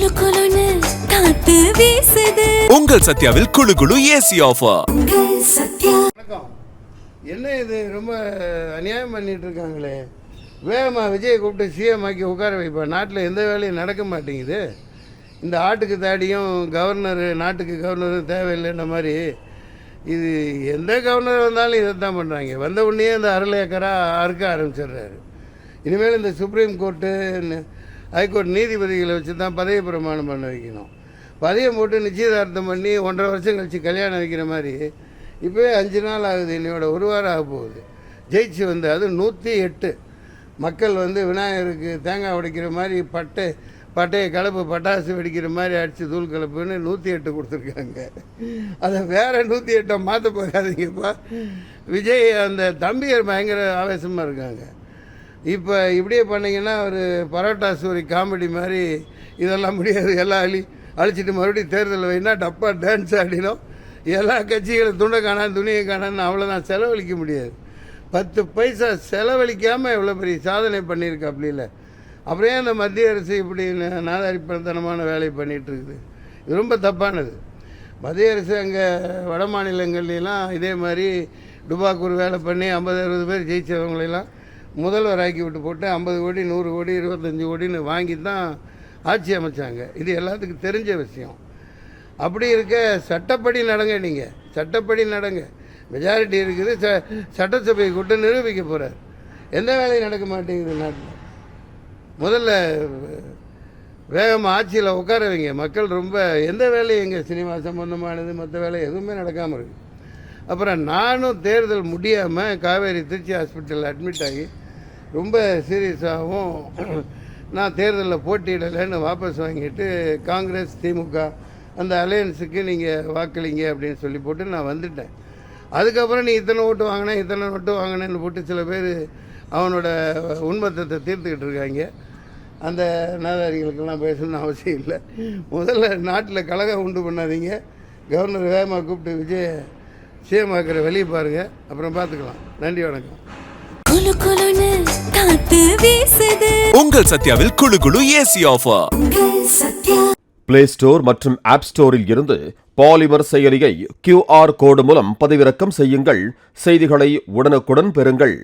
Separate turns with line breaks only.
குளு குளுன்னு காத்து வீசுது.
உங்கள் சத்யாவில் குளு குளு ஏசி ஆஃபர்.
வணக்கம். என்ன இது ரொம்ப அநியாயம் பண்ணிட்டு இருக்காங்களே. வேகமா விஜயை கூப்பிட்டு சிஎம் ஆக்கி உட்கார வைப்பா. நாட்டில் எந்த வேலையும் நடக்க மாட்டேங்குது. இந்த ஆட்டுக்கு தாடியும் கவர்னர் நாட்டுக்கு கவர்னரும் தேவையில்லைன்ற மாதிரி இது எந்த கவர்னர் வந்தாலும் இதை தான் பண்ணுறாங்க. வந்த உடனே இந்த அருளேக்கராக அறுக்க ஆரம்பிச்சிடுறாரு. இனிமேல் இந்த சுப்ரீம் கோர்ட்டு ஹைகோர்ட் நீதிபதிகளை வச்சு தான் பதவி பிரமாணம் பண்ண வைக்கணும். பதவியை போட்டு நிச்சயதார்த்தம் பண்ணி 1.5 வருஷம் கழித்து கல்யாணம் வைக்கிற மாதிரி இப்போவே 5 நாள் ஆகுது. இன்னையோட 1 வாரம் ஆக போகுது. ஜெயிச்சு வந்து அது 108 மக்கள் வந்து விநாயகருக்கு தேங்காய் உடைக்கிற மாதிரி பட்டையை கலப்பு பட்டாசு வெடிக்கிற மாதிரி அடித்து தூள் கலப்புன்னு 108 கொடுத்துருக்காங்க. அதை வேறு 108 மாற்ற போகாதீங்கப்பா. விஜய் அந்த தம்பியர் பயங்கர ஆவேசமாக இருக்காங்க. இப்போ இப்படியே பண்ணிங்கன்னா ஒரு பரோட்டா சூரி காமெடி மாதிரி இதெல்லாம் முடியாது. எல்லாம் அழிச்சிட்டு மறுபடியும் தேர்தல் வைனா டப்பா டான்ஸ் ஆடினோம். எல்லா கட்சிகளும் துண்டை காணான் துணியை காணான்னு அவ்வளோதான் செலவழிக்க முடியாது. 10 பைசா செலவழிக்காமல் எவ்வளோ பெரிய சாதனை பண்ணியிருக்கு. அப்படி இல்லை. அப்புறம் அந்த மத்திய அரசு இப்படி நாதாரிப்பத்தனமான வேலையை பண்ணிகிட்ருக்குது. இது ரொம்ப தப்பானது. மத்திய அரசு அங்கே வட மாநிலங்கள்லாம் இதே மாதிரி டுபாக்கு ஒரு வேலை பண்ணி 50-60 பேர் ஜெயிச்சவங்களெல்லாம் முதல்வர் ஆக்கி விட்டு போட்டு 50 கோடி 100 கோடி 25 கோடின்னு வாங்கி தான் ஆட்சி அமைச்சாங்க. இது எல்லாத்துக்கும் தெரிஞ்ச விஷயம். அப்படி இருக்க சட்டப்படி நடங்க. நீங்கள் சட்டப்படி நடங்க. மெஜாரிட்டி இருக்குது. சட்டசபையை கூட்டு நிரூபிக்க போகிறார். எந்த வேலையும் நடக்க மாட்டேங்குது நாட்டில். முதல்ல வேகமாக ஆட்சியில் உட்கார வைங்க. மக்கள் ரொம்ப எந்த வேலையும் எங்கள் சினிமா சம்பந்தமானது மற்ற வேலை எதுவுமே நடக்காமல் இருக்குது. அப்புறம் நானும் தேர்தல் முடியாமல் காவேரி திருச்சி ஹாஸ்பிட்டலில் அட்மிட் ஆகி ரொம்ப சீரியஸாகவும் நான் தேர்தலில் போட்டியிடலைன்னு வாபஸ் வாங்கிட்டு காங்கிரஸ் திமுக அந்த அலையன்ஸுக்கு நீங்கள் வாக்களிங்க அப்படின்னு சொல்லி போட்டு நான் வந்துட்டேன். அதுக்கப்புறம் நீ இத்தனை ஓட்டு வாங்கினேன்னு போட்டு சில பேர் அவனோட உண்மத்தத்தை தீர்த்துக்கிட்டு இருக்காங்க. அந்த நாதாரிகளுக்கெல்லாம் பேசணும்னு அவசியம் இல்லை. முதல்ல நாட்டில் கலகம் உண்டு பண்ணாதீங்க. கவர்னர் வேகமாக கூப்பிட்டு விஜய சிஎமாக்கிற வெளியே பாருங்கள். அப்புறம் பார்த்துக்கலாம். நன்றி, வணக்கம்.
குளு குளுன்னு காத்து வீசுது.
உங்கள் சத்யாவில் குளு குளு ஏசி ஆஃபர்.
பிளே ஸ்டோர் மற்றும் ஆப் ஸ்டோரில் இருந்து பாலிமர் செயலியை QR கோடு மூலம் பதிவிறக்கம் செய்யுங்கள். செய்திகளை உடனுக்குடன் பெறுங்கள்.